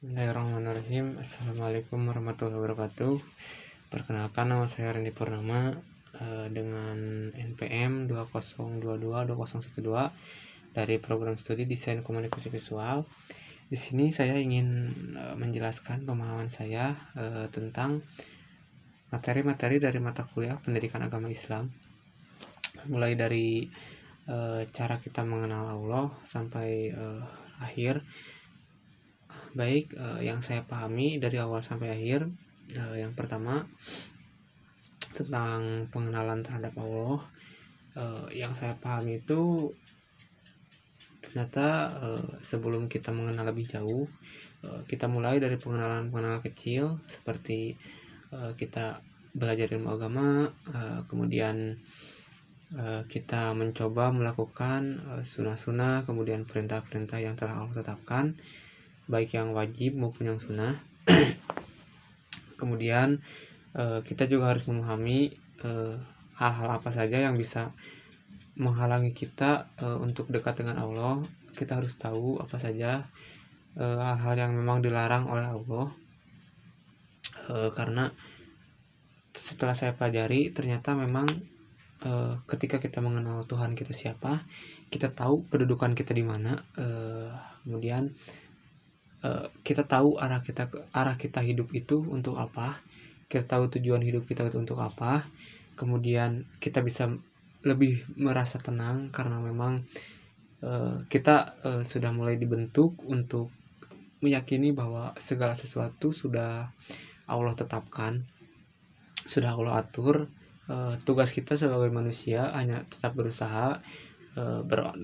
Bismillahirrahmanirrahim. Assalamualaikum warahmatullahi wabarakatuh. Perkenalkan, nama saya Randy Purnama dengan NPM 20222012 dari program studi Desain Komunikasi Visual. Di sini saya ingin menjelaskan pemahaman saya tentang materi-materi dari mata kuliah Pendidikan Agama Islam, mulai dari cara kita mengenal Allah sampai akhir. Baik, yang saya pahami dari awal sampai akhir, yang pertama tentang pengenalan terhadap Allah. Yang saya pahami itu ternyata sebelum kita mengenal lebih jauh, kita mulai dari pengenalan kecil, seperti kita belajar ilmu agama, kemudian kita mencoba melakukan sunnah-sunnah, kemudian perintah-perintah yang telah Allah tetapkan, baik yang wajib maupun yang sunnah. Kemudian kita juga harus memahami hal-hal apa saja yang bisa menghalangi kita untuk dekat dengan Allah. Kita harus tahu apa saja hal-hal yang memang dilarang oleh Allah, karena setelah saya pelajari ternyata memang ketika kita mengenal Tuhan kita siapa, kita tahu kedudukan kita di mana, kemudian kita tahu arah kita hidup itu untuk apa, kita tahu tujuan hidup kita itu untuk apa, kemudian kita bisa lebih merasa tenang karena memang kita sudah mulai dibentuk untuk meyakini bahwa segala sesuatu sudah Allah tetapkan, sudah Allah atur. Tugas kita sebagai manusia hanya tetap berusaha,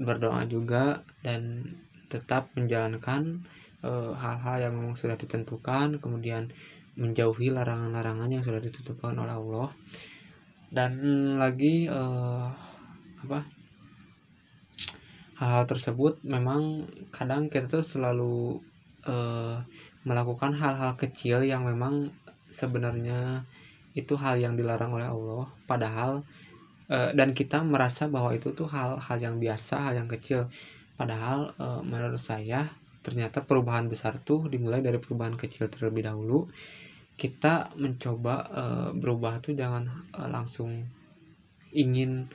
berdoa juga, dan tetap menjalankan hal-hal yang memang sudah ditentukan, kemudian menjauhi larangan-larangan yang sudah ditentukan oleh Allah. Dan lagi hal-hal tersebut memang kadang kita tuh selalu melakukan hal-hal kecil yang memang sebenarnya itu hal yang dilarang oleh Allah, padahal dan kita merasa bahwa itu tuh hal-hal yang biasa, hal yang kecil, padahal menurut saya ternyata perubahan besar tuh dimulai dari perubahan kecil terlebih dahulu. Kita mencoba berubah tuh jangan langsung ingin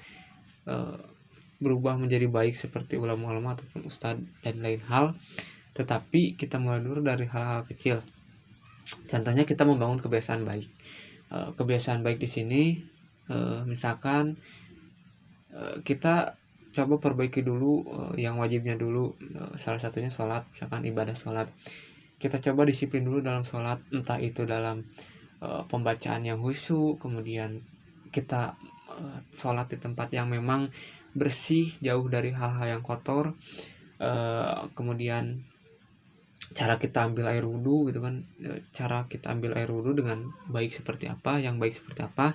berubah menjadi baik seperti ulama-ulama ataupun ustadz dan lain hal, tetapi kita mulai dulu dari hal-hal kecil. Contohnya kita membangun kebiasaan baik. Kebiasaan baik di sini misalkan kita coba perbaiki dulu yang wajibnya dulu, salah satunya sholat, misalkan ibadah sholat. Kita coba disiplin dulu dalam sholat, entah itu dalam pembacaan yang khusyuk, kemudian kita sholat di tempat yang memang bersih, jauh dari hal-hal yang kotor, kemudian cara kita ambil air wudhu gitu kan, cara kita ambil air wudhu dengan baik seperti apa, yang baik seperti apa,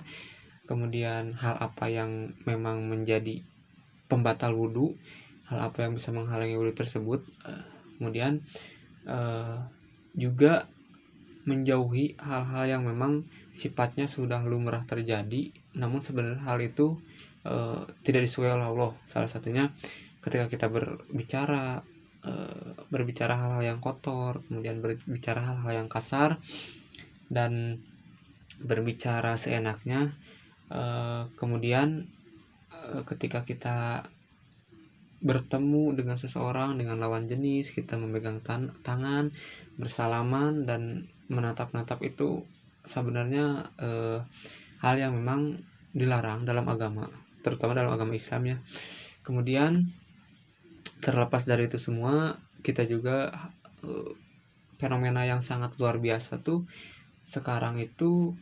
kemudian hal apa yang memang menjadi pembatal wudhu, hal apa yang bisa menghalangi wudhu tersebut, kemudian juga menjauhi hal-hal yang memang sifatnya sudah lumrah terjadi, namun sebenarnya hal itu tidak disukai oleh Allah. Salah satunya ketika kita berbicara hal-hal yang kotor, kemudian berbicara hal-hal yang kasar, dan berbicara seenaknya, kemudian ketika kita bertemu dengan seseorang, dengan lawan jenis, kita memegang tangan, bersalaman, dan menatap-natap, itu sebenarnya hal yang memang dilarang dalam agama, terutama dalam agama Islam ya. Kemudian terlepas dari itu semua, kita juga fenomena yang sangat luar biasa tuh sekarang itu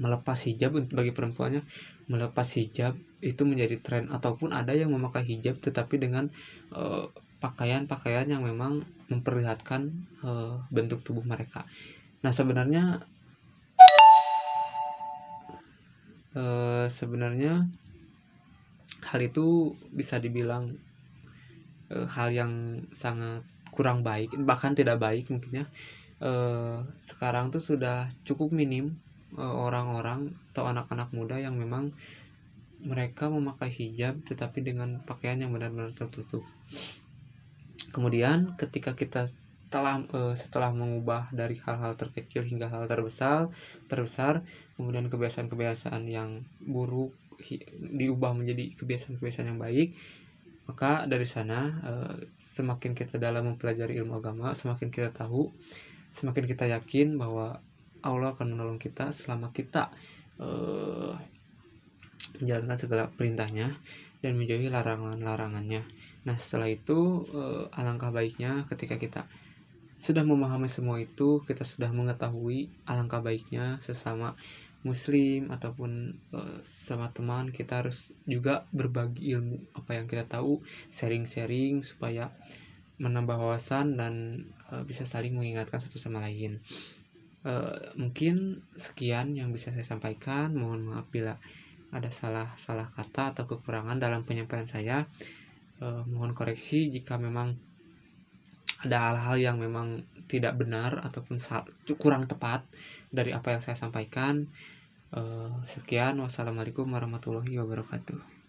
melepas hijab. Bagi perempuannya, melepas hijab itu menjadi tren, ataupun ada yang memakai hijab tetapi dengan pakaian-pakaian yang memang memperlihatkan bentuk tubuh mereka. Nah, sebenarnya hal itu bisa dibilang hal yang sangat kurang baik, bahkan tidak baik mungkin ya. Sekarang tuh sudah cukup minim orang-orang atau anak-anak muda yang memang mereka memakai hijab tetapi dengan pakaian yang benar-benar tertutup. Kemudian ketika kita setelah mengubah dari hal-hal terkecil hingga hal terbesar, kemudian kebiasaan-kebiasaan yang buruk diubah menjadi kebiasaan-kebiasaan yang baik, maka dari sana semakin kita dalam mempelajari ilmu agama, semakin kita tahu, semakin kita yakin bahwa Allah akan menolong kita selama kita menjalankan segala perintahnya dan menjauhi larangan-larangannya. Nah, setelah itu alangkah baiknya ketika kita sudah memahami semua itu, kita sudah mengetahui, alangkah baiknya sesama muslim ataupun sama teman kita harus juga berbagi ilmu apa yang kita tahu, sharing-sharing supaya menambah wawasan dan bisa saling mengingatkan satu sama lain. Mungkin sekian yang bisa saya sampaikan. Mohon maaf bila ada salah kata atau kekurangan dalam penyampaian saya. Mohon koreksi jika memang ada hal-hal yang memang tidak benar ataupun kurang tepat dari apa yang saya sampaikan. Sekian, wassalamualaikum warahmatullahi wabarakatuh.